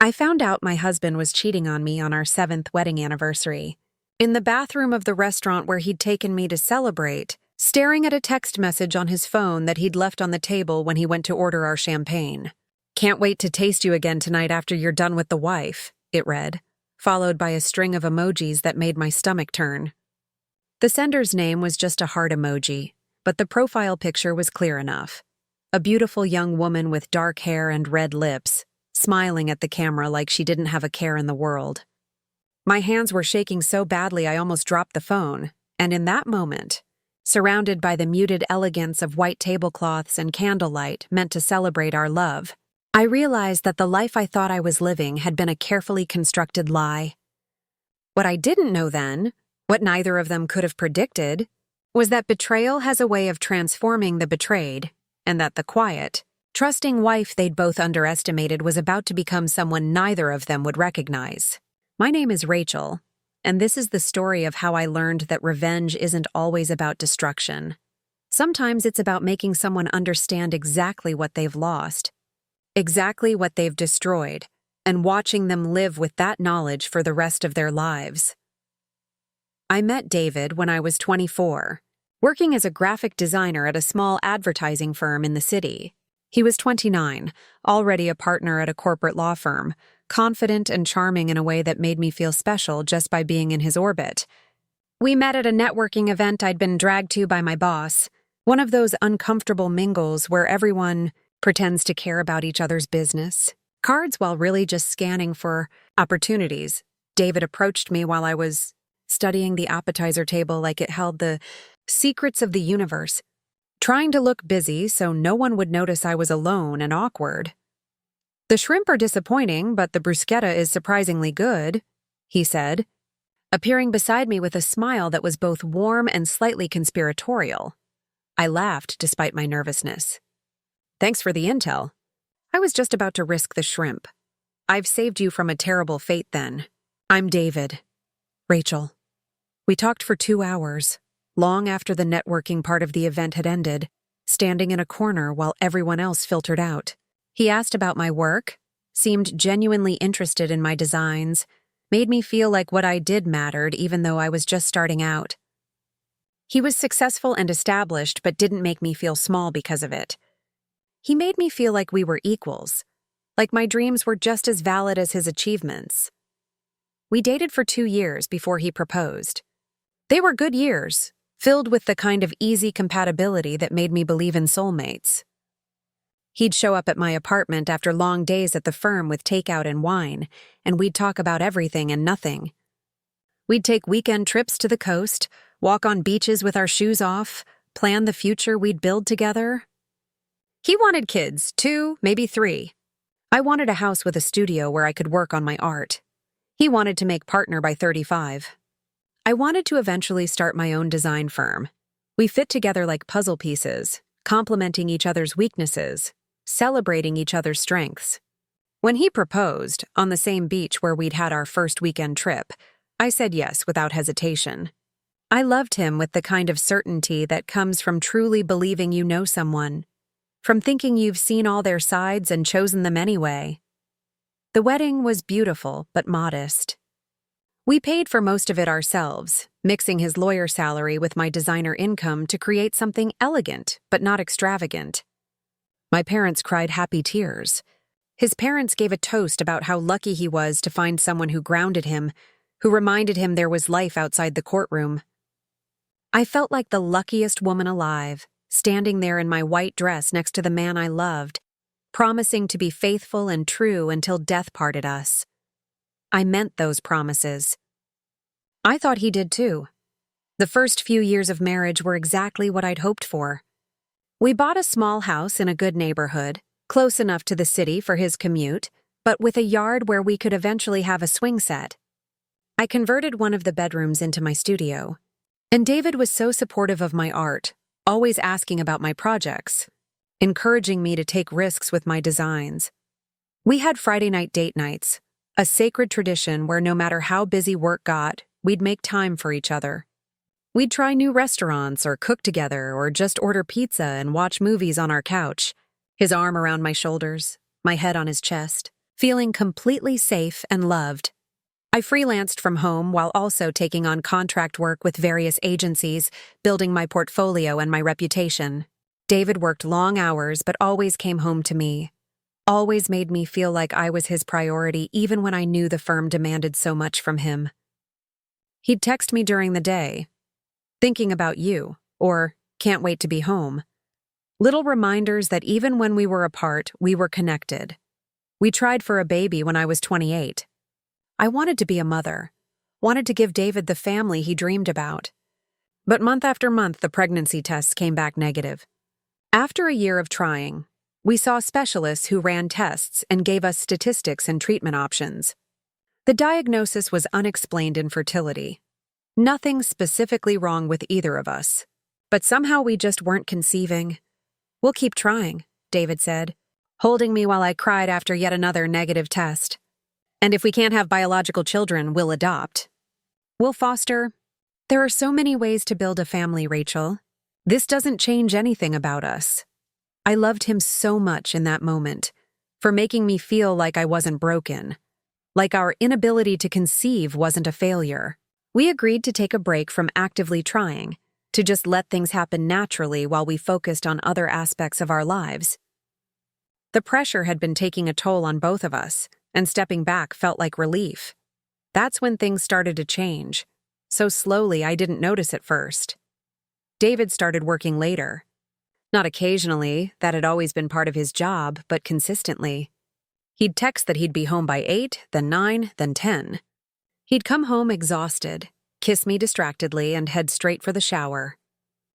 I found out my husband was cheating on me on our 7th wedding anniversary. In the bathroom of the restaurant where he'd taken me to celebrate, staring at a text message on his phone that he'd left on the table when he went to order our champagne. "Can't wait to taste you again tonight after you're done with the wife," it read, followed by a string of emojis that made my stomach turn. The sender's name was just a heart emoji, but the profile picture was clear enough. A beautiful young woman with dark hair and red lips, smiling at the camera like she didn't have a care in the world. My hands were shaking so badly I almost dropped the phone, and in that moment, surrounded by the muted elegance of white tablecloths and candlelight meant to celebrate our love, I realized that the life I thought I was living had been a carefully constructed lie. What I didn't know then, what neither of them could have predicted, was that betrayal has a way of transforming the betrayed, and that the quiet, trusting wife they'd both underestimated was about to become someone neither of them would recognize. My name is Rachel, and this is the story of how I learned that revenge isn't always about destruction. Sometimes it's about making someone understand exactly what they've lost, exactly what they've destroyed, and watching them live with that knowledge for the rest of their lives. I met David when I was 24, working as a graphic designer at a small advertising firm in the city. He was 29, already a partner at a corporate law firm, confident and charming in a way that made me feel special just by being in his orbit. We met at a networking event I'd been dragged to by my boss, one of those uncomfortable mingles where everyone pretends to care about each other's business. Cards while really just scanning for opportunities. David approached me while I was studying the appetizer table like it held the secrets of the universe, trying to look busy so no one would notice I was alone and awkward. "The shrimp are disappointing, but the bruschetta is surprisingly good," he said, appearing beside me with a smile that was both warm and slightly conspiratorial. I laughed despite my nervousness. "Thanks for the intel. I was just about to risk the shrimp. I've saved you from a terrible fate then. I'm David." Rachel. We talked for 2 hours, long after the networking part of the event had ended, standing in a corner while everyone else filtered out. He asked about my work, seemed genuinely interested in my designs, made me feel like what I did mattered even though I was just starting out. He was successful and established but didn't make me feel small because of it. He made me feel like we were equals, like my dreams were just as valid as his achievements. We dated for 2 years before he proposed. They were good years, filled with the kind of easy compatibility that made me believe in soulmates. He'd show up at my apartment after long days at the firm with takeout and wine, and we'd talk about everything and nothing. We'd take weekend trips to the coast, walk on beaches with our shoes off, plan the future we'd build together. He wanted kids, 2, maybe 3. I wanted a house with a studio where I could work on my art. He wanted to make partner by 35. I wanted to eventually start my own design firm. We fit together like puzzle pieces, complementing each other's weaknesses, celebrating each other's strengths. When he proposed, on the same beach where we'd had our first weekend trip, I said yes without hesitation. I loved him with the kind of certainty that comes from truly believing you know someone, from thinking you've seen all their sides and chosen them anyway. The wedding was beautiful but modest. We paid for most of it ourselves, mixing his lawyer salary with my designer income to create something elegant but not extravagant. My parents cried happy tears. His parents gave a toast about how lucky he was to find someone who grounded him, who reminded him there was life outside the courtroom. I felt like the luckiest woman alive, standing there in my white dress next to the man I loved, promising to be faithful and true until death parted us. I meant those promises. I thought he did too. The first few years of marriage were exactly what I'd hoped for. We bought a small house in a good neighborhood, close enough to the city for his commute, but with a yard where we could eventually have a swing set. I converted one of the bedrooms into my studio, and David was so supportive of my art, always asking about my projects, encouraging me to take risks with my designs. We had Friday night date nights, a sacred tradition where no matter how busy work got, we'd make time for each other. We'd try new restaurants or cook together or just order pizza and watch movies on our couch, his arm around my shoulders, my head on his chest. feeling completely safe and loved. I freelanced from home while also taking on contract work with various agencies, building my portfolio and my reputation. David worked long hours but always came home to me. Always made me feel like I was his priority even when I knew the firm demanded so much from him. He'd text me during the day, "Thinking about you," or "Can't wait to be home." Little reminders that even when we were apart, we were connected. We tried for a baby when I was 28. I wanted to be a mother, wanted to give David the family he dreamed about. But month after month, the pregnancy tests came back negative. After a year of trying, we saw specialists who ran tests and gave us statistics and treatment options. The diagnosis was unexplained infertility. Nothing specifically wrong with either of us. But somehow we just weren't conceiving. "We'll keep trying," David said, holding me while I cried after yet another negative test. "And if we can't have biological children, we'll adopt. We'll foster." There are so many ways to build a family, Rachel. This doesn't change anything about us. I loved him so much in that moment, for making me feel like I wasn't broken, like our inability to conceive wasn't a failure. We agreed to take a break from actively trying, to just let things happen naturally while we focused on other aspects of our lives. The pressure had been taking a toll on both of us, and stepping back felt like relief. That's when things started to change. So slowly I didn't notice at first. David started working later. Not occasionally, that had always been part of his job, but consistently. He'd text that he'd be home by 8, then 9, then 10. He'd come home exhausted, kiss me distractedly, and head straight for the shower.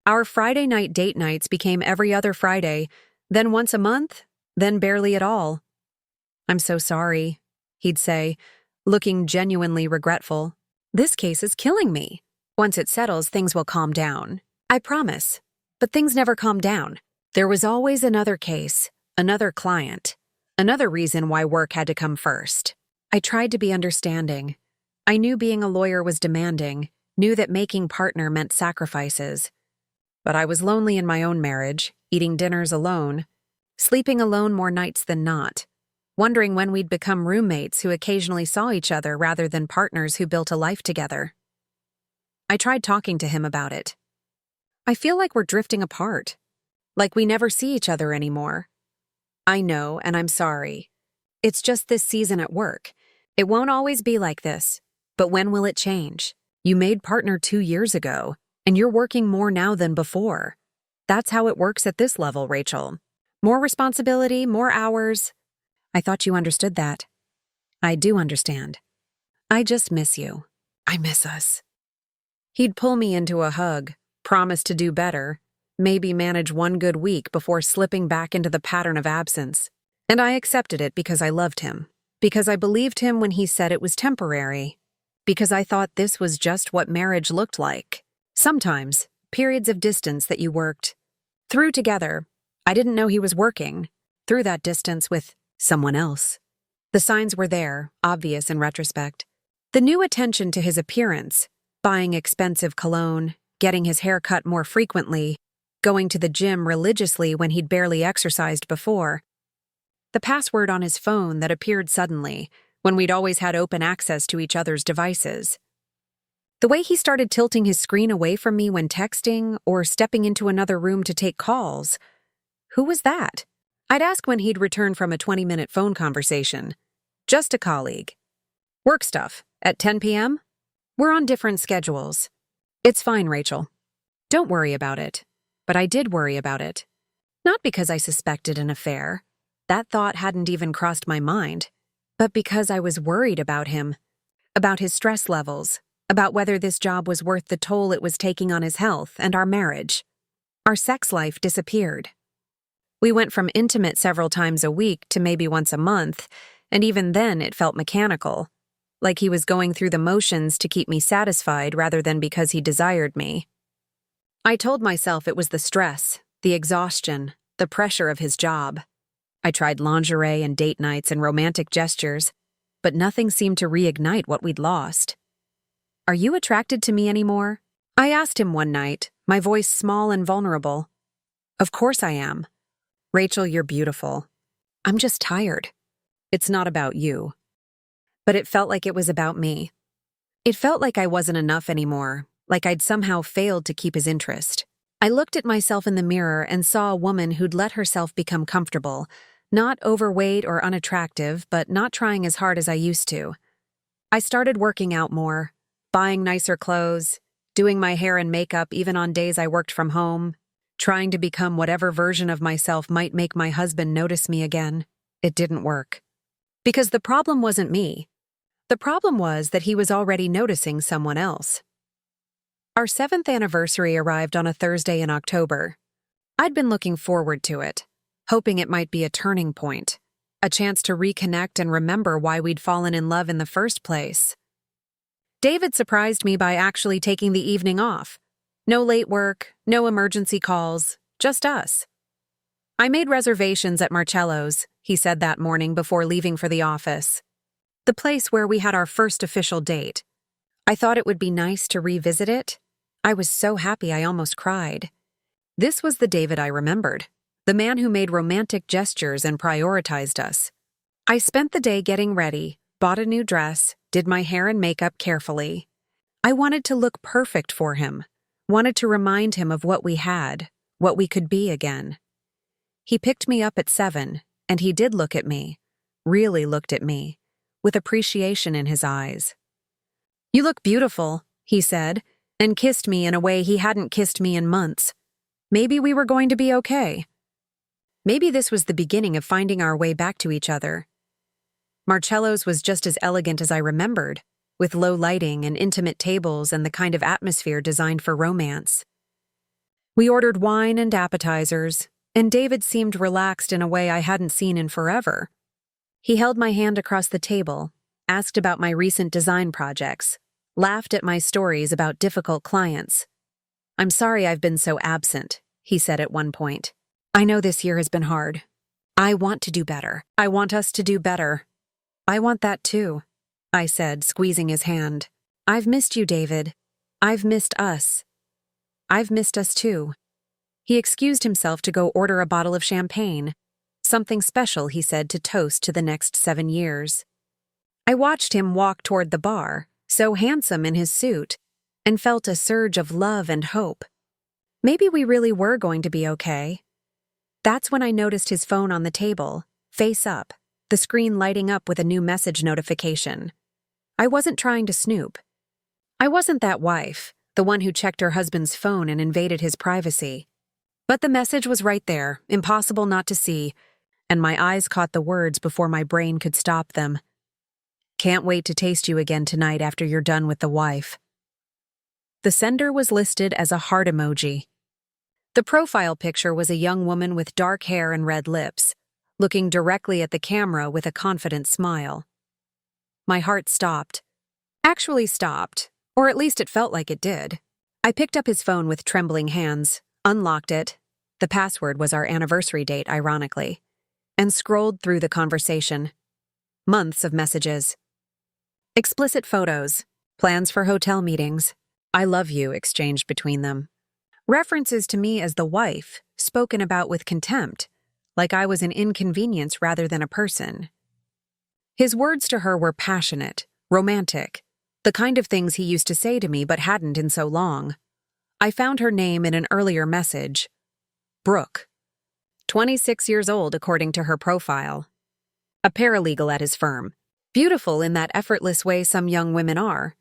Our Friday night date nights became every other Friday, then once a month, then barely at all. "I'm so sorry," he'd say, looking genuinely regretful. "This case is killing me. Once it settles, things will calm down. I promise." But things never calmed down. There was always another case, another client, another reason why work had to come first. I tried to be understanding. I knew being a lawyer was demanding, knew that making partner meant sacrifices. But I was lonely in my own marriage, eating dinners alone, sleeping alone more nights than not, wondering when we'd become roommates who occasionally saw each other rather than partners who built a life together. I tried talking to him about it. "I feel like we're drifting apart, like we never see each other anymore." "I know, and I'm sorry. It's just this season at work. It won't always be like this, but when will it change? You made partner 2 years ago, and you're working more now than before. That's how it works at this level, Rachel. More responsibility, more hours." "I thought you understood that." "I do understand. I just miss you. I miss us." He'd pull me into a hug, promise to do better, maybe manage one good week before slipping back into the pattern of absence. And I accepted it because I loved him, because I believed him when he said it was temporary, because I thought this was just what marriage looked like. Sometimes, periods of distance that you worked through together. I didn't know he was working through that distance with someone else. The signs were there, obvious in retrospect. The new attention to his appearance, buying expensive cologne, getting his hair cut more frequently, going to the gym religiously when he'd barely exercised before. The password on his phone that appeared suddenly, when we'd always had open access to each other's devices. The way he started tilting his screen away from me when texting or stepping into another room to take calls. Who was that? I'd ask when he'd return from a 20-minute phone conversation. "Just a colleague." "Work stuff. At 10 p.m.? "We're on different schedules." "It's fine, Rachel. Don't worry about it." But I did worry about it. Not because I suspected an affair. That thought hadn't even crossed my mind. But because I was worried about him. About his stress levels. About whether this job was worth the toll it was taking on his health and our marriage. Our sex life disappeared. We went from intimate several times a week to maybe once a month, and even then it felt mechanical. Like he was going through the motions to keep me satisfied rather than because he desired me. I told myself it was the stress, the exhaustion, the pressure of his job. I tried lingerie and date nights and romantic gestures, but nothing seemed to reignite what we'd lost. "Are you attracted to me anymore?" I asked him one night, my voice small and vulnerable. "Of course I am." "Rachel, you're beautiful. I'm just tired." It's not about you. But it felt like it was about me. It felt like I wasn't enough anymore, like I'd somehow failed to keep his interest. I looked at myself in the mirror and saw a woman who'd let herself become comfortable, not overweight or unattractive, but not trying as hard as I used to. I started working out more, buying nicer clothes, doing my hair and makeup even on days I worked from home, trying to become whatever version of myself might make my husband notice me again. It didn't work. Because the problem wasn't me. The problem was that he was already noticing someone else. Our 7th anniversary arrived on a Thursday in October. I'd been looking forward to it, hoping it might be a turning point, a chance to reconnect and remember why we'd fallen in love in the first place. David surprised me by actually taking the evening off. No late work, no emergency calls, just us. I made reservations at Marcello's, he said that morning before leaving for the office. The place where we had our first official date. I thought it would be nice to revisit it. I was so happy I almost cried. This was the David I remembered, the man who made romantic gestures and prioritized us. I spent the day getting ready, bought a new dress, did my hair and makeup carefully. I wanted to look perfect for him, wanted to remind him of what we had, what we could be again. He picked me up at 7, and he did look at me, really looked at me, with appreciation in his eyes. "You look beautiful," he said, and kissed me in a way he hadn't kissed me in months. Maybe we were going to be okay. Maybe this was the beginning of finding our way back to each other. Marcello's was just as elegant as I remembered, with low lighting and intimate tables and the kind of atmosphere designed for romance. We ordered wine and appetizers, and David seemed relaxed in a way I hadn't seen in forever. He held my hand across the table, asked about my recent design projects, laughed at my stories about difficult clients. "I'm sorry I've been so absent," he said at one point. "I know this year has been hard. I want to do better. I want us to do better." "I want that too," I said, squeezing his hand. "I've missed you, David. I've missed us. I've missed us too." He excused himself to go order a bottle of champagne. Something special, he said, to toast to the next 7 years. I watched him walk toward the bar, so handsome in his suit, and felt a surge of love and hope. Maybe we really were going to be okay. That's when I noticed his phone on the table, face up, the screen lighting up with a new message notification. I wasn't trying to snoop. I wasn't that wife, the one who checked her husband's phone and invaded his privacy. But the message was right there, impossible not to see, and my eyes caught the words before my brain could stop them. "Can't wait to taste you again tonight after you're done with the wife." The sender was listed as a heart emoji. The profile picture was a young woman with dark hair and red lips, looking directly at the camera with a confident smile. My heart stopped. Actually stopped, or at least it felt like it did. I picked up his phone with trembling hands, unlocked it, the password was our anniversary date, ironically, and scrolled through the conversation. Months of messages. Explicit photos, plans for hotel meetings, "I love you" exchanged between them. References to me as the wife, spoken about with contempt, like I was an inconvenience rather than a person. His words to her were passionate, romantic, the kind of things he used to say to me but hadn't in so long. I found her name in an earlier message. Brooke. 26 years old according to her profile. A paralegal at his firm. Beautiful in that effortless way some young women are.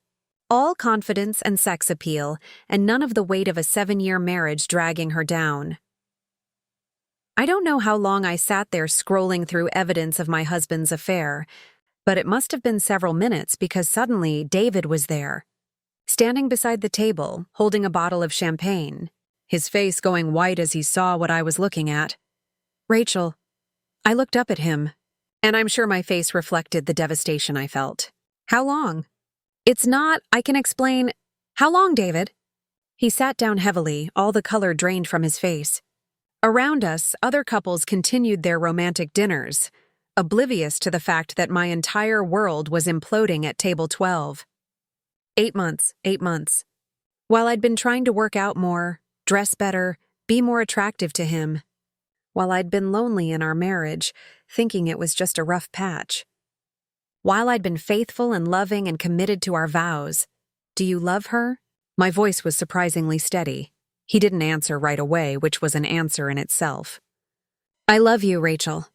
All confidence and sex appeal, and none of the weight of a 7-year marriage dragging her down. I don't know how long I sat there scrolling through evidence of my husband's affair, but it must have been several minutes because suddenly David was there, standing beside the table, holding a bottle of champagne, his face going white as he saw what I was looking at. "Rachel." I looked up at him, and I'm sure my face reflected the devastation I felt. "How long?" "It's not, I can explain." "How long, David?" He sat down heavily, all the color drained from his face. Around us, other couples continued their romantic dinners, oblivious to the fact that my entire world was imploding at table 12. 8 months, 8 months. While I'd been trying to work out more, dress better, be more attractive to him. While I'd been lonely in our marriage, thinking it was just a rough patch. While I'd been faithful and loving and committed to our vows, do you love her? My voice was surprisingly steady. He didn't answer right away, which was an answer in itself. I love you, Rachel.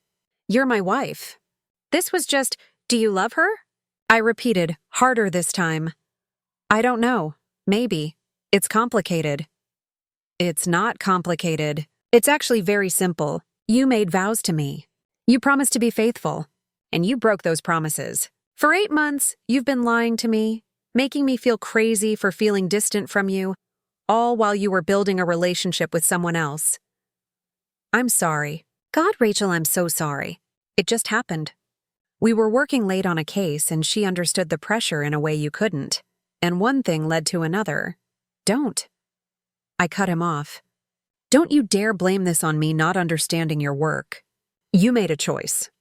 You're my wife. This was just, do you love her? I repeated, harder this time. I don't know. Maybe. It's complicated. It's not complicated. It's actually very simple. You made vows to me. You promised to be faithful. And you broke those promises. For 8 months, you've been lying to me, making me feel crazy for feeling distant from you, all while you were building a relationship with someone else. I'm sorry. God, Rachel, I'm so sorry. It just happened. We were working late on a case and she understood the pressure in a way you couldn't. And one thing led to another. Don't. I cut him off. Don't you dare blame this on me not understanding your work. You made a choice.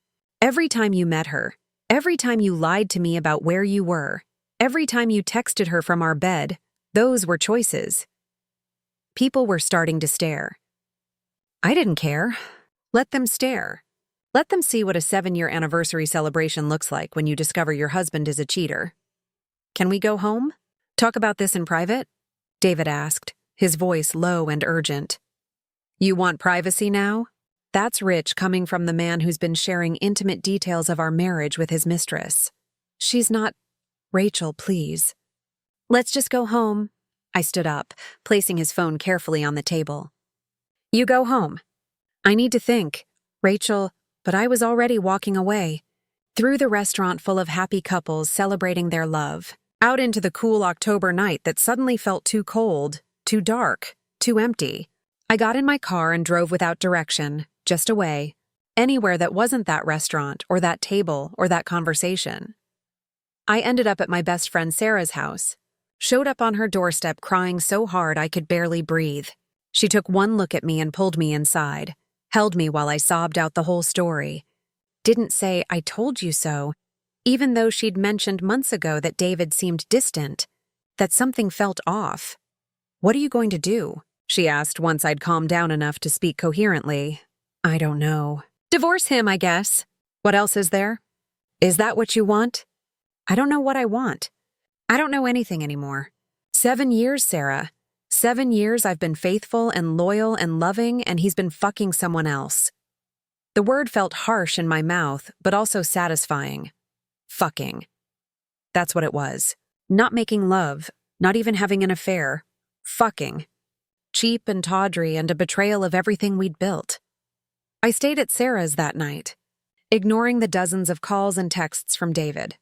Every time you met her, every time you lied to me about where you were, every time you texted her from our bed, those were choices. People were starting to stare. I didn't care. Let them stare. Let them see what a 7-year anniversary celebration looks like when you discover your husband is a cheater. Can we go home? Talk about this in private? David asked, his voice low and urgent. You want privacy now? That's rich coming from the man who's been sharing intimate details of our marriage with his mistress. She's not... Rachel, please. Let's just go home. I stood up, placing his phone carefully on the table. You go home. I need to think. Rachel, but I was already walking away. Through the restaurant full of happy couples celebrating their love, out into the cool October night that suddenly felt too cold, too dark, too empty. I got in my car and drove without direction, just away, anywhere that wasn't that restaurant or that table or that conversation. I ended up at my best friend Sarah's house, showed up on her doorstep crying so hard I could barely breathe. She took one look at me and pulled me inside, held me while I sobbed out the whole story. Didn't say, I told you so, even though she'd mentioned months ago that David seemed distant, that something felt off. What are you going to do? She asked once I'd calmed down enough to speak coherently. I don't know. Divorce him, I guess. What else is there? Is that what you want? I don't know what I want. I don't know anything anymore. 7 years, Sarah. 7 years I've been faithful and loyal and loving, and he's been fucking someone else. The word felt harsh in my mouth, but also satisfying. Fucking. That's what it was. Not making love, not even having an affair. Fucking. Cheap and tawdry and a betrayal of everything we'd built. I stayed at Sarah's that night, ignoring the dozens of calls and texts from David.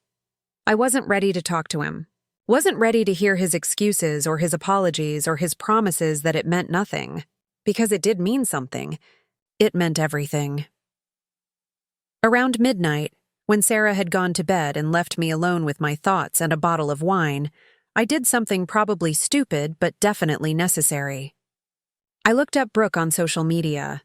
I wasn't ready to talk to him. Wasn't ready to hear his excuses or his apologies or his promises that it meant nothing. Because it did mean something. It meant everything. Around midnight, when Sarah had gone to bed and left me alone with my thoughts and a bottle of wine, I did something probably stupid but definitely necessary. I looked up Brooke on social media.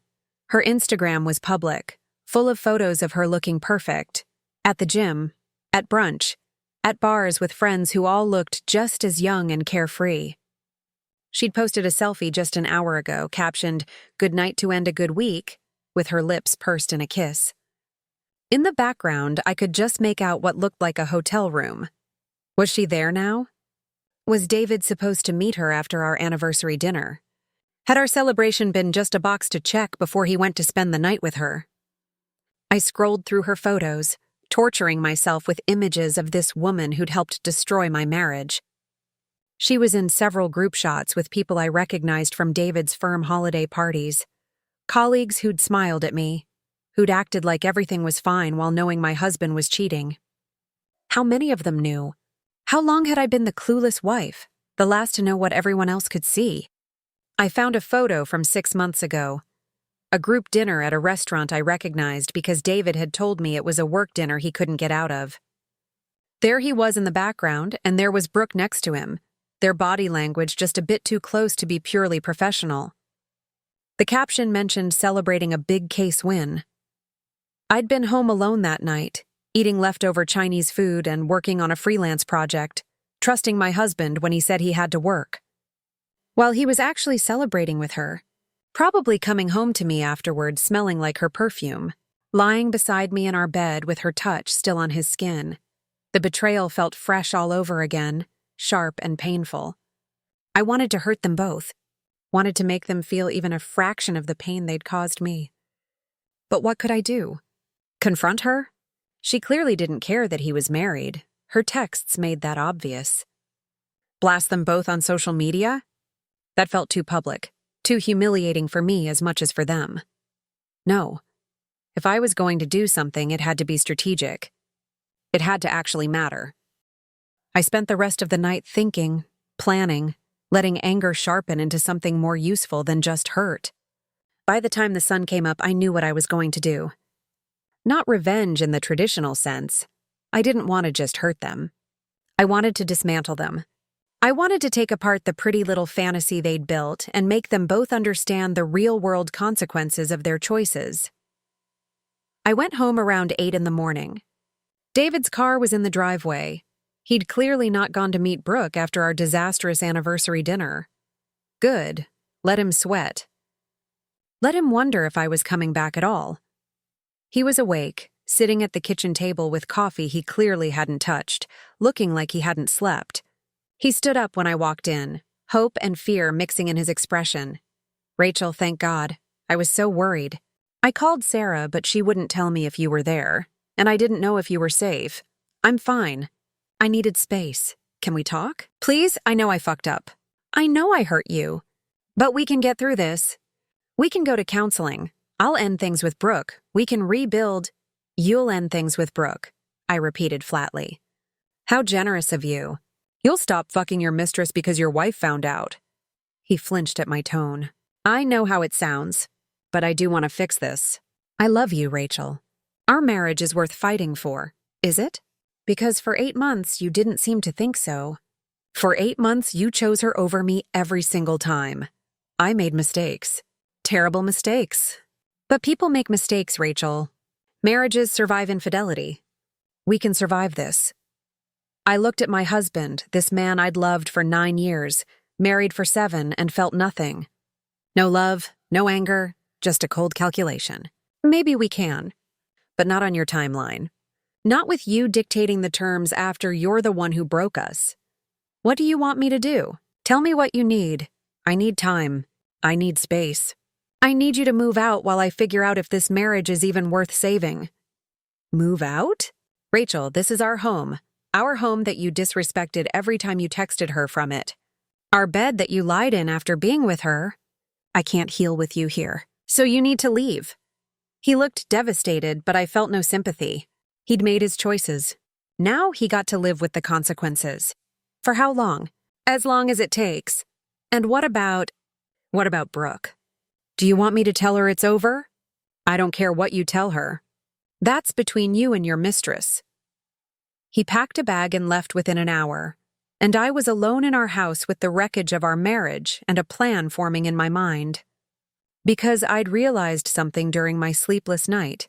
Her Instagram was public, full of photos of her looking perfect, at the gym, at brunch, at bars with friends who all looked just as young and carefree. She'd posted a selfie just an hour ago, captioned, "Good night to end a good week," with her lips pursed in a kiss. In the background, I could just make out what looked like a hotel room. Was she there now? Was David supposed to meet her after our anniversary dinner? Had our celebration been just a box to check before he went to spend the night with her? I scrolled through her photos, torturing myself with images of this woman who'd helped destroy my marriage. She was in several group shots with people I recognized from David's firm holiday parties, colleagues who'd smiled at me, who'd acted like everything was fine while knowing my husband was cheating. How many of them knew? How long had I been the clueless wife, the last to know what everyone else could see? I found a photo from 6 months ago. A group dinner at a restaurant I recognized because David had told me it was a work dinner he couldn't get out of. There he was in the background, and there was Brooke next to him, their body language just a bit too close to be purely professional. The caption mentioned celebrating a big case win. I'd been home alone that night, eating leftover Chinese food and working on a freelance project, trusting my husband when he said he had to work. While he was actually celebrating with her, probably coming home to me afterward smelling like her perfume, lying beside me in our bed with her touch still on his skin. The betrayal felt fresh all over again, sharp and painful. I wanted to hurt them both, wanted to make them feel even a fraction of the pain they'd caused me. But what could I do? Confront her? She clearly didn't care that he was married. Her texts made that obvious. Blast them both on social media? That felt too public, too humiliating for me as much as for them. No. If I was going to do something, it had to be strategic. It had to actually matter. I spent the rest of the night thinking, planning, letting anger sharpen into something more useful than just hurt. By the time the sun came up, I knew what I was going to do. Not revenge in the traditional sense. I didn't want to just hurt them. I wanted to dismantle them. I wanted to take apart the pretty little fantasy they'd built and make them both understand the real-world consequences of their choices. I went home around 8 in the morning. David's car was in the driveway. He'd clearly not gone to meet Brooke after our disastrous anniversary dinner. Good. Let him sweat. Let him wonder if I was coming back at all. He was awake, sitting at the kitchen table with coffee he clearly hadn't touched, looking like he hadn't slept. He stood up when I walked in, hope and fear mixing in his expression. "Rachel, thank God. I was so worried. I called Sarah, but she wouldn't tell me if you were there, and I didn't know if you were safe. I'm fine. I needed space. Can we talk? Please, I know I fucked up. I know I hurt you. But we can get through this. We can go to counseling. I'll end things with Brooke. We can rebuild. You'll end things with Brooke," I repeated flatly. "How generous of you. You'll stop fucking your mistress because your wife found out." He flinched at my tone. "I know how it sounds, but I do want to fix this. I love you, Rachel. Our marriage is worth fighting for, is it? Because for 8 months you didn't seem to think so. For 8 months you chose her over me every single time. I made mistakes. Terrible mistakes. But people make mistakes, Rachel. Marriages survive infidelity. We can survive this." I looked at my husband, this man I'd loved for 9 years, married for 7, and felt nothing. No love, no anger, just a cold calculation. Maybe we can, but not on your timeline. Not with you dictating the terms after you're the one who broke us. What do you want me to do? Tell me what you need. I need time. I need space. I need you to move out while I figure out if this marriage is even worth saving." Move out? Rachel, this is our home. Our home that you disrespected every time you texted her from it. Our bed that you lied in after being with her. I can't heal with you here, so you need to leave. He looked devastated, but I felt no sympathy. He'd made his choices. Now he got to live with the consequences. For how long? As long as it takes. And what about Brooke? Do you want me to tell her it's over? I don't care what you tell her. That's between you and your mistress. He packed a bag and left within an hour, and I was alone in our house with the wreckage of our marriage and a plan forming in my mind. Because I'd realized something during my sleepless night.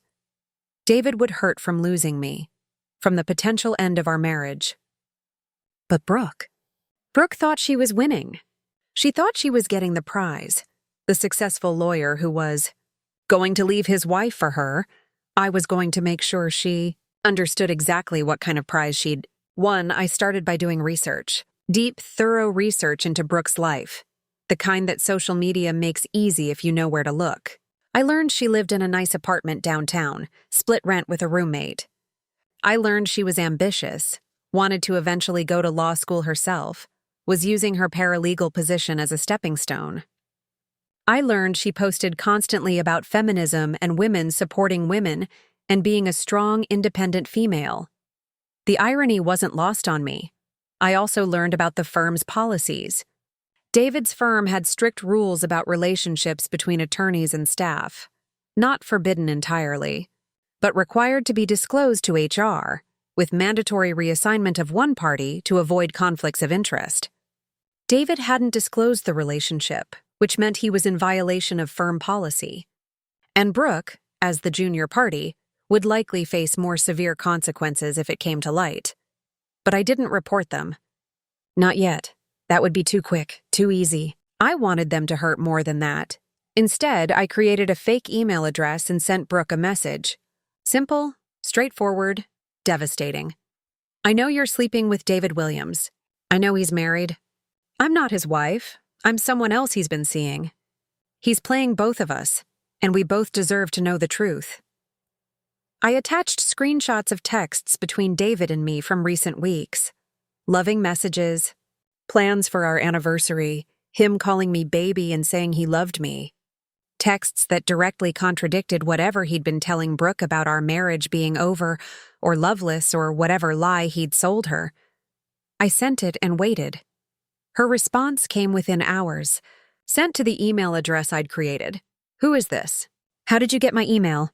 David would hurt from losing me, from the potential end of our marriage. But Brooke thought she was winning. She thought she was getting the prize, the successful lawyer who was going to leave his wife for her. I was going to make sure she understood exactly what kind of prize she'd won. I started by doing research, deep, thorough research into Brooke's life, the kind that social media makes easy if you know where to look. I learned she lived in a nice apartment downtown, split rent with a roommate. I learned she was ambitious, wanted to eventually go to law school herself, was using her paralegal position as a stepping stone. I learned she posted constantly about feminism and women supporting women and being a strong, independent female. The irony wasn't lost on me. I also learned about the firm's policies. David's firm had strict rules about relationships between attorneys and staff, not forbidden entirely, but required to be disclosed to HR, with mandatory reassignment of one party to avoid conflicts of interest. David hadn't disclosed the relationship, which meant he was in violation of firm policy. And Brooke, as the junior party, would likely face more severe consequences if it came to light. But I didn't report them. Not yet. That would be too quick, too easy. I wanted them to hurt more than that. Instead, I created a fake email address and sent Brooke a message. Simple, straightforward, devastating. I know you're sleeping with David Williams. I know he's married. I'm not his wife. I'm someone else he's been seeing. He's playing both of us, and we both deserve to know the truth. I attached screenshots of texts between David and me from recent weeks. Loving messages, plans for our anniversary, him calling me baby and saying he loved me. Texts that directly contradicted whatever he'd been telling Brooke about our marriage being over, or loveless, or whatever lie he'd sold her. I sent it and waited. Her response came within hours, sent to the email address I'd created. Who is this? How did you get my email?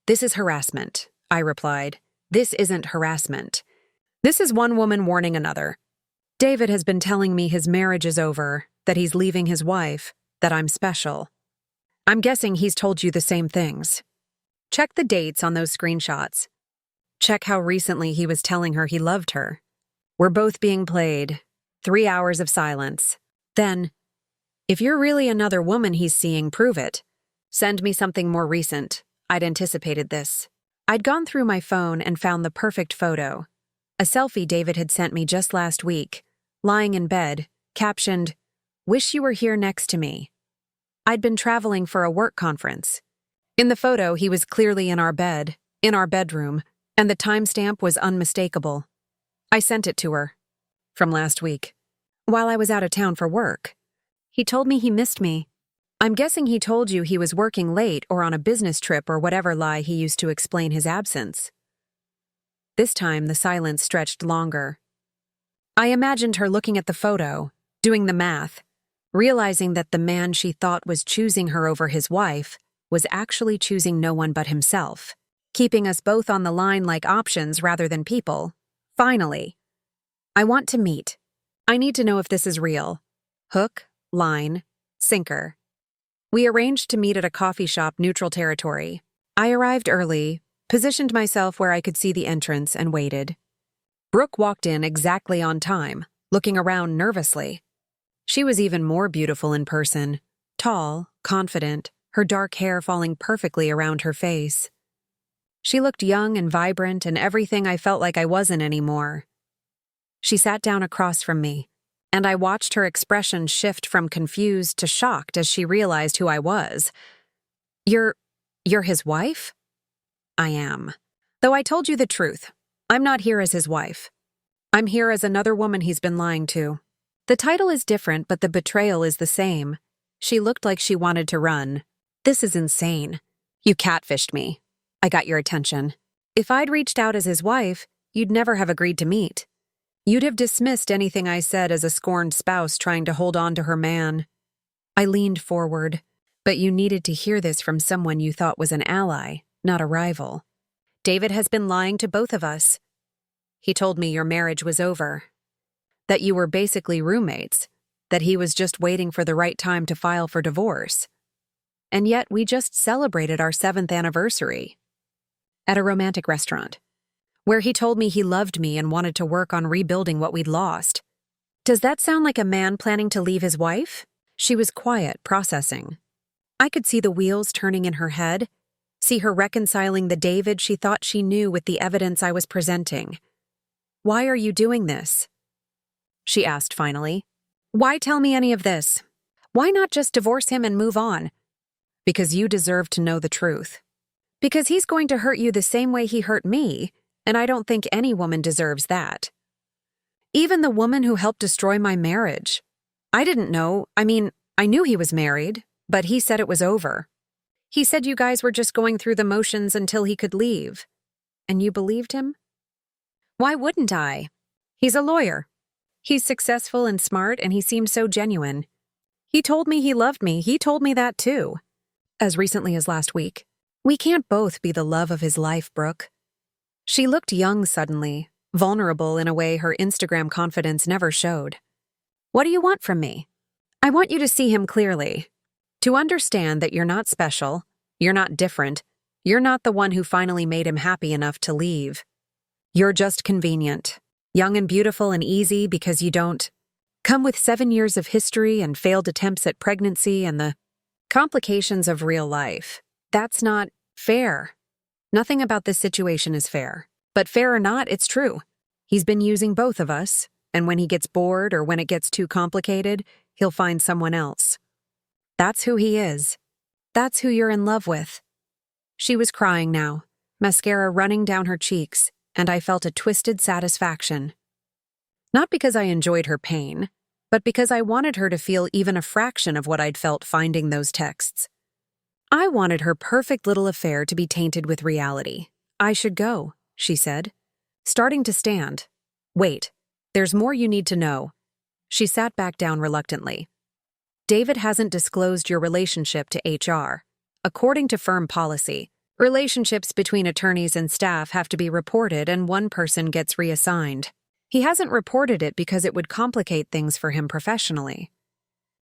This is harassment, I replied. This isn't harassment. This is one woman warning another. David has been telling me his marriage is over, that he's leaving his wife, that I'm special. I'm guessing he's told you the same things. Check the dates on those screenshots. Check how recently he was telling her he loved her. We're both being played. 3 hours of silence. Then, if you're really another woman he's seeing, prove it. Send me something more recent. I'd anticipated this. I'd gone through my phone and found the perfect photo. A selfie David had sent me just last week, lying in bed, captioned, "Wish you were here next to me." I'd been traveling for a work conference. In the photo, he was clearly in our bed, in our bedroom, and the timestamp was unmistakable. I sent it to her. From last week. While I was out of town for work. He told me he missed me. I'm guessing he told you he was working late or on a business trip or whatever lie he used to explain his absence. This time, the silence stretched longer. I imagined her looking at the photo, doing the math, realizing that the man she thought was choosing her over his wife was actually choosing no one but himself, keeping us both on the line like options rather than people. Finally. I want to meet. I need to know if this is real. Hook, line, sinker. We arranged to meet at a coffee shop neutral territory. I arrived early, positioned myself where I could see the entrance, and waited. Brooke walked in exactly on time, looking around nervously. She was even more beautiful in person, tall, confident, her dark hair falling perfectly around her face. She looked young and vibrant and everything I felt like I wasn't anymore. She sat down across from me, and I watched her expression shift from confused to shocked as she realized who I was. You're his wife? I am. Though I told you the truth, I'm not here as his wife. I'm here as another woman he's been lying to. The title is different, but the betrayal is the same. She looked like she wanted to run. This is insane. You catfished me. I got your attention. If I'd reached out as his wife, you'd never have agreed to meet. You'd have dismissed anything I said as a scorned spouse trying to hold on to her man. I leaned forward, but you needed to hear this from someone you thought was an ally, not a rival. David has been lying to both of us. He told me your marriage was over, that you were basically roommates, that he was just waiting for the right time to file for divorce. And yet we just celebrated our 7th anniversary at a romantic restaurant, where he told me he loved me and wanted to work on rebuilding what we'd lost. Does that sound like a man planning to leave his wife? She was quiet, processing. I could see the wheels turning in her head, see her reconciling the David she thought she knew with the evidence I was presenting. Why are you doing this? She asked finally. Why tell me any of this? Why not just divorce him and move on? Because you deserve to know the truth. Because he's going to hurt you the same way he hurt me, and I don't think any woman deserves that. Even the woman who helped destroy my marriage. I didn't know. I knew he was married, but he said it was over. He said you guys were just going through the motions until he could leave. And you believed him? Why wouldn't I? He's a lawyer. He's successful and smart, and he seemed so genuine. He told me he loved me. He told me that too. As recently as last week. We can't both be the love of his life, Brooke. She looked young suddenly, vulnerable in a way her Instagram confidence never showed. What do you want from me? I want you to see him clearly. To understand that you're not special, you're not different, you're not the one who finally made him happy enough to leave. You're just convenient, young and beautiful and easy because you don't come with 7 years of history and failed attempts at pregnancy and the complications of real life. That's not fair. Nothing about this situation is fair. But fair or not, it's true. He's been using both of us, and when he gets bored or when it gets too complicated, he'll find someone else. That's who he is. That's who you're in love with." She was crying now, mascara running down her cheeks, and I felt a twisted satisfaction. Not because I enjoyed her pain, but because I wanted her to feel even a fraction of what I'd felt finding those texts. I wanted her perfect little affair to be tainted with reality. "I should go," she said, starting to stand. "Wait, there's more you need to know." She sat back down reluctantly. "David hasn't disclosed your relationship to HR. According to firm policy, relationships between attorneys and staff have to be reported and one person gets reassigned. He hasn't reported it because it would complicate things for him professionally.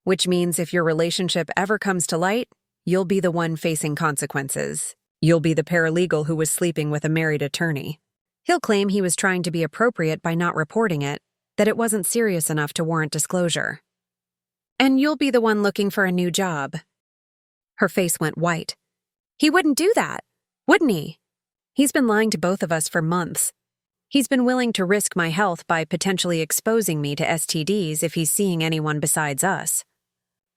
Which means if your relationship ever comes to light, you'll be the one facing consequences. You'll be the paralegal who was sleeping with a married attorney. He'll claim he was trying to be appropriate by not reporting it, that it wasn't serious enough to warrant disclosure. And you'll be the one looking for a new job." Her face went white. "He wouldn't do that, wouldn't he? He's been lying to both of us for months. He's been willing to risk my health by potentially exposing me to STDs if he's seeing anyone besides us.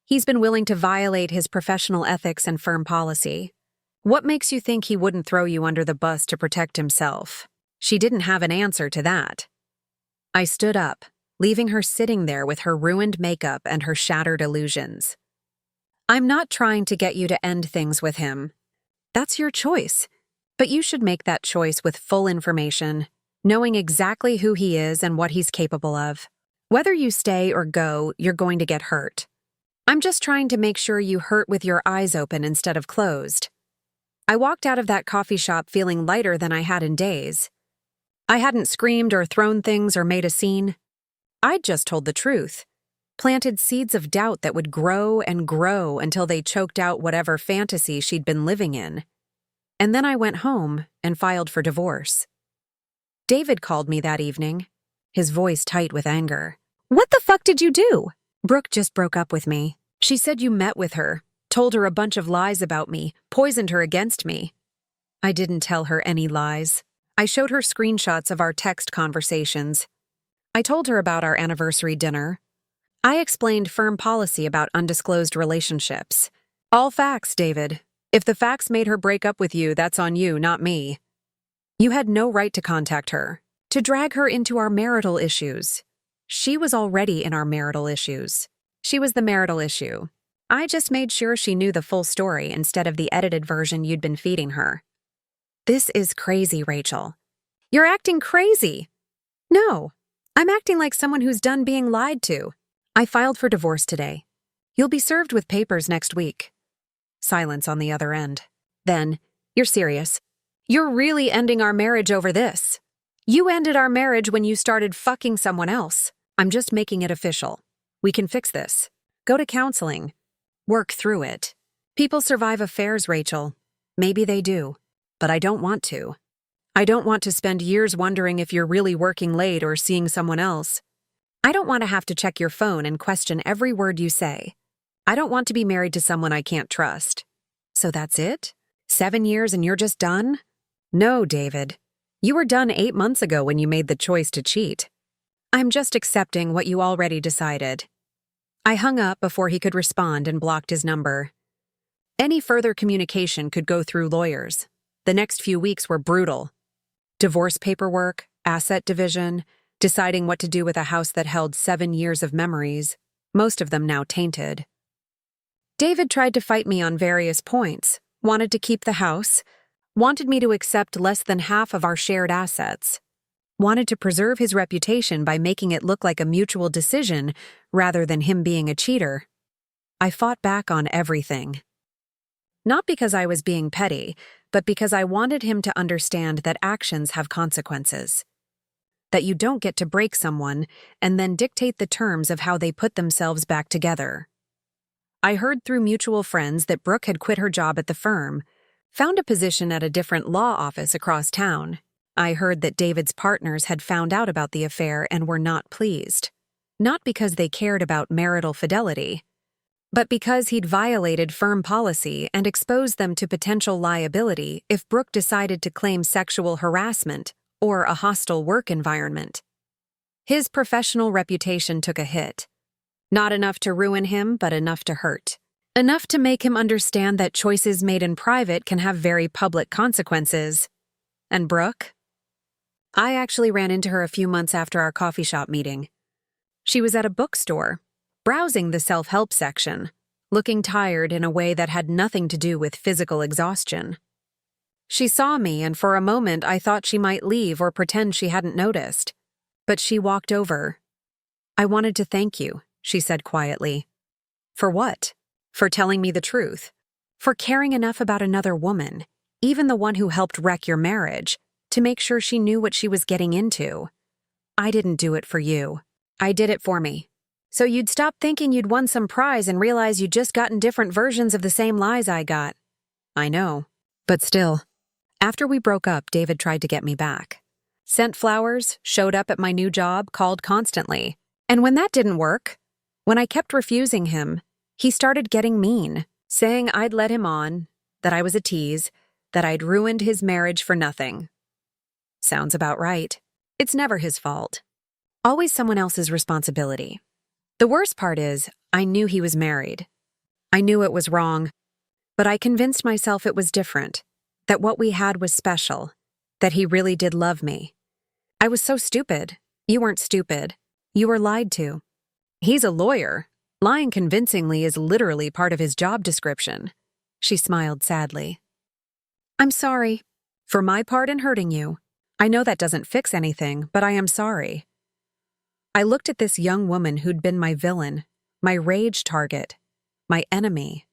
He's been willing to violate his professional ethics and firm policy. What makes you think he wouldn't throw you under the bus to protect himself?" She didn't have an answer to that. I stood up, leaving her sitting there with her ruined makeup and her shattered illusions. "I'm not trying to get you to end things with him. That's your choice, but you should make that choice with full information, knowing exactly who he is and what he's capable of. Whether you stay or go, you're going to get hurt. I'm just trying to make sure you hurt with your eyes open instead of closed." I walked out of that coffee shop feeling lighter than I had in days. I hadn't screamed or thrown things or made a scene. I'd just told the truth, planted seeds of doubt that would grow and grow until they choked out whatever fantasy she'd been living in. And then I went home and filed for divorce. David called me that evening, his voice tight with anger. "What the fuck did you do?" "Brooke just broke up with me. She said you met with her, told her a bunch of lies about me, poisoned her against me." I didn't tell her any lies. I showed her screenshots of our text conversations. I told her about our anniversary dinner. I explained firm policy about undisclosed relationships. All facts, David. If the facts made her break up with you, that's on you, not me. You had no right to contact her, to drag her into our marital issues. She was already in our marital issues. She was the marital issue. I just made sure she knew the full story instead of the edited version you'd been feeding her. This is crazy, Rachel. You're acting crazy. No, I'm acting like someone who's done being lied to. I filed for divorce today. You'll be served with papers next week. Silence on the other end. Then, "You're serious? You're really ending our marriage over this? You ended our marriage when you started fucking someone else. I'm just making it official. We can fix this. Go to counseling. Work through it. People survive affairs, Rachel. Maybe they do. But I don't want to. I don't want to spend years wondering if you're really working late or seeing someone else. I don't want to have to check your phone and question every word you say. I don't want to be married to someone I can't trust. So that's it? 7 years and you're just done? No, David. You were done 8 months ago when you made the choice to cheat. I'm just accepting what you already decided." I hung up before he could respond and blocked his number. Any further communication could go through lawyers. The next few weeks were brutal. Divorce paperwork, asset division, deciding what to do with a house that held 7 years of memories, most of them now tainted. David tried to fight me on various points, wanted to keep the house, wanted me to accept less than half of our shared assets, wanted to preserve his reputation by making it look like a mutual decision rather than him being a cheater. I fought back on everything. Not because I was being petty, but because I wanted him to understand that actions have consequences. That you don't get to break someone and then dictate the terms of how they put themselves back together. I heard through mutual friends that Brooke had quit her job at the firm, found a position at a different law office across town. I heard that David's partners had found out about the affair and were not pleased. Not because they cared about marital fidelity, but because he'd violated firm policy and exposed them to potential liability if Brooke decided to claim sexual harassment or a hostile work environment. His professional reputation took a hit. Not enough to ruin him, but enough to hurt. Enough to make him understand that choices made in private can have very public consequences. And Brooke? I actually ran into her a few months after our coffee shop meeting. She was at a bookstore, browsing the self-help section, looking tired in a way that had nothing to do with physical exhaustion. She saw me, and for a moment I thought she might leave or pretend she hadn't noticed. But she walked over. "I wanted to thank you," she said quietly. "For what?" "For telling me the truth. For caring enough about another woman, even the one who helped wreck your marriage, to make sure she knew what she was getting into. I didn't do it for you. I did it for me. So you'd stop thinking you'd won some prize and realize you'd just gotten different versions of the same lies I got." "I know. But still." After we broke up, David tried to get me back. Sent flowers, showed up at my new job, called constantly. And when that didn't work, when I kept refusing him, he started getting mean, saying I'd led him on, that I was a tease, that I'd ruined his marriage for nothing. Sounds about right. It's never his fault. Always someone else's responsibility. The worst part is, I knew he was married. I knew it was wrong, but I convinced myself it was different, that what we had was special, that he really did love me. I was so stupid. You weren't stupid. You were lied to. He's a lawyer. Lying convincingly is literally part of his job description. She smiled sadly. "I'm sorry. For my part in hurting you. I know that doesn't fix anything, but I am sorry." I looked at this young woman who'd been my villain, my rage target, my enemy.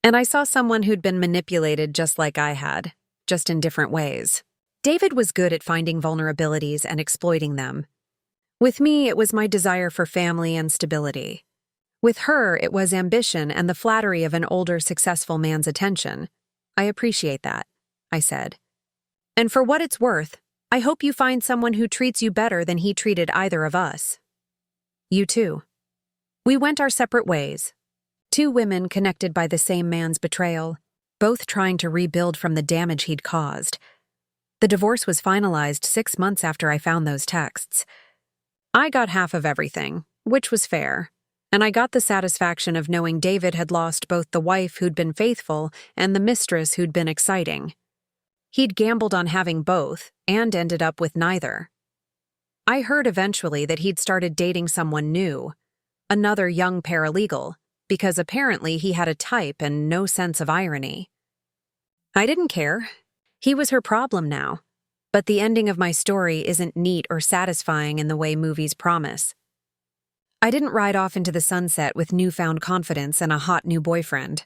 And I saw someone who'd been manipulated just like I had, just in different ways. David was good at finding vulnerabilities and exploiting them. With me, it was my desire for family and stability. With her, it was ambition and the flattery of an older, successful man's attention. "I appreciate that," I said. "And for what it's worth, I hope you find someone who treats you better than he treated either of us." "You too." We went our separate ways. Two women connected by the same man's betrayal, both trying to rebuild from the damage he'd caused. The divorce was finalized 6 months after I found those texts. I got half of everything, which was fair, and I got the satisfaction of knowing David had lost both the wife who'd been faithful and the mistress who'd been exciting. He'd gambled on having both and ended up with neither. I heard eventually that he'd started dating someone new, another young paralegal, because apparently he had a type and no sense of irony. I didn't care. He was her problem now. But the ending of my story isn't neat or satisfying in the way movies promise. I didn't ride off into the sunset with newfound confidence and a hot new boyfriend.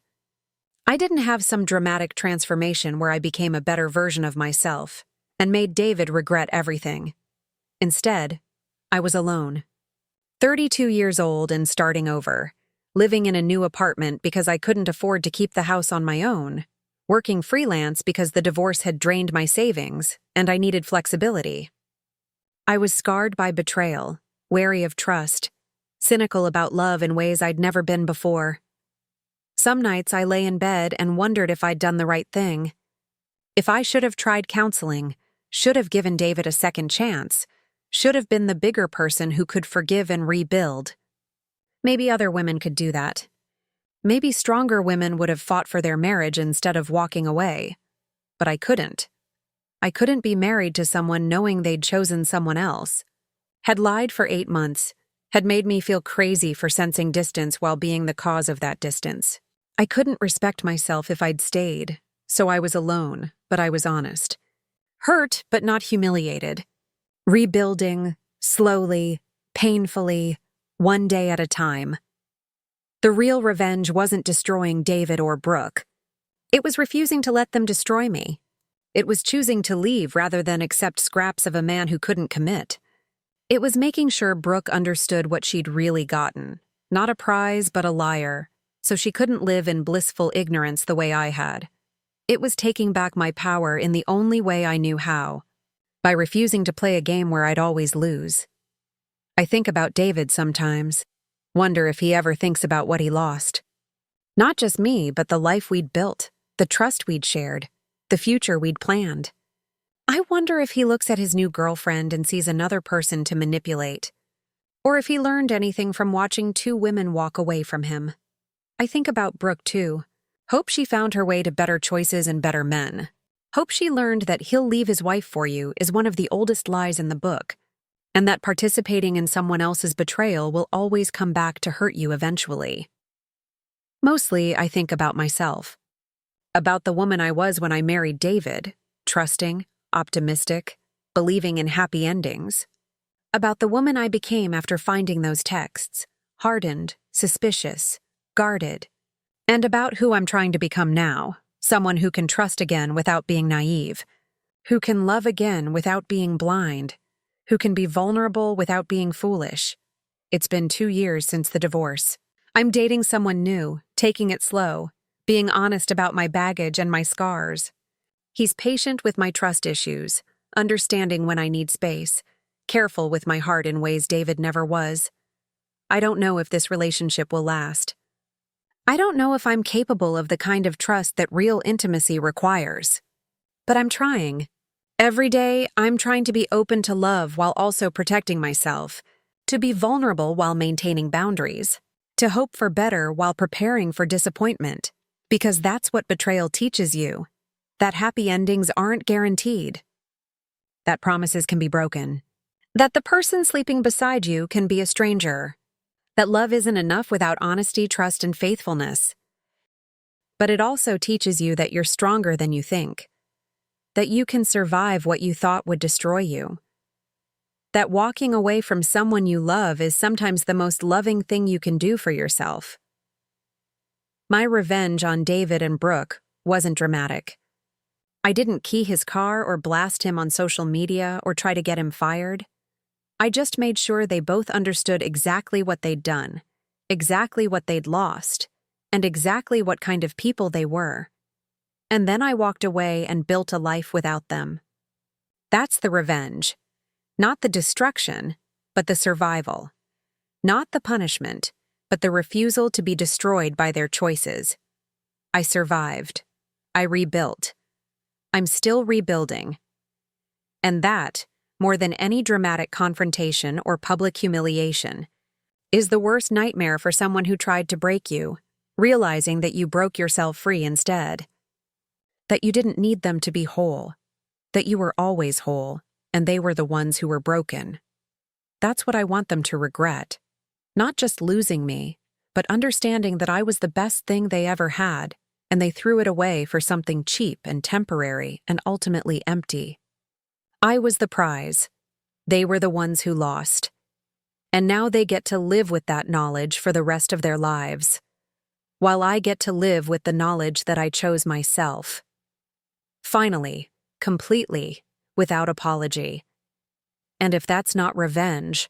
I didn't have some dramatic transformation where I became a better version of myself and made David regret everything. Instead, I was alone. 32 years old and starting over, living in a new apartment because I couldn't afford to keep the house on my own, working freelance because the divorce had drained my savings and I needed flexibility. I was scarred by betrayal, wary of trust, cynical about love in ways I'd never been before. Some nights I lay in bed and wondered if I'd done the right thing. If I should have tried counseling, should have given David a second chance, should have been the bigger person who could forgive and rebuild. Maybe other women could do that. Maybe stronger women would have fought for their marriage instead of walking away. But I couldn't. I couldn't be married to someone knowing they'd chosen someone else, had lied for 8 months, had made me feel crazy for sensing distance while being the cause of that distance. I couldn't respect myself if I'd stayed, so I was alone, but I was honest. Hurt, but not humiliated. Rebuilding, slowly, painfully, one day at a time. The real revenge wasn't destroying David or Brooke. It was refusing to let them destroy me. It was choosing to leave rather than accept scraps of a man who couldn't commit. It was making sure Brooke understood what she'd really gotten. Not a prize, but a liar, so she couldn't live in blissful ignorance the way I had. It was taking back my power in the only way I knew how, by refusing to play a game where I'd always lose. I think about David sometimes, wonder if he ever thinks about what he lost. Not just me, but the life we'd built, the trust we'd shared, the future we'd planned. I wonder if he looks at his new girlfriend and sees another person to manipulate, or if he learned anything from watching two women walk away from him. I think about Brooke, too. Hope she found her way to better choices and better men. Hope she learned that he'll leave his wife for you is one of the oldest lies in the book, and that participating in someone else's betrayal will always come back to hurt you eventually. Mostly, I think about myself. About the woman I was when I married David, trusting, optimistic, believing in happy endings. About the woman I became after finding those texts, hardened, suspicious, guarded. And about who I'm trying to become now, someone who can trust again without being naive, who can love again without being blind, who can be vulnerable without being foolish. It's been 2 years since the divorce. I'm dating someone new, taking it slow, being honest about my baggage and my scars. He's patient with my trust issues, understanding when I need space, careful with my heart in ways David never was. I don't know if this relationship will last. I don't know if I'm capable of the kind of trust that real intimacy requires. But I'm trying. Every day, I'm trying to be open to love while also protecting myself, to be vulnerable while maintaining boundaries, to hope for better while preparing for disappointment, because that's what betrayal teaches you, that happy endings aren't guaranteed, that promises can be broken, that the person sleeping beside you can be a stranger, that love isn't enough without honesty, trust, and faithfulness. But it also teaches you that you're stronger than you think, that you can survive what you thought would destroy you, that walking away from someone you love is sometimes the most loving thing you can do for yourself. My revenge on David and Brooke wasn't dramatic. I didn't key his car or blast him on social media or try to get him fired. I just made sure they both understood exactly what they'd done, exactly what they'd lost, and exactly what kind of people they were. And then I walked away and built a life without them. That's the revenge. Not the destruction, but the survival. Not the punishment, but the refusal to be destroyed by their choices. I survived. I rebuilt. I'm still rebuilding. And that, more than any dramatic confrontation or public humiliation, is the worst nightmare for someone who tried to break you, realizing that you broke yourself free instead. That you didn't need them to be whole. That you were always whole, and they were the ones who were broken. That's what I want them to regret. Not just losing me, but understanding that I was the best thing they ever had, and they threw it away for something cheap and temporary and ultimately empty. I was the prize. They were the ones who lost. And now they get to live with that knowledge for the rest of their lives, while I get to live with the knowledge that I chose myself. Finally, completely, without apology. And if that's not revenge,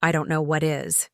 I don't know what is.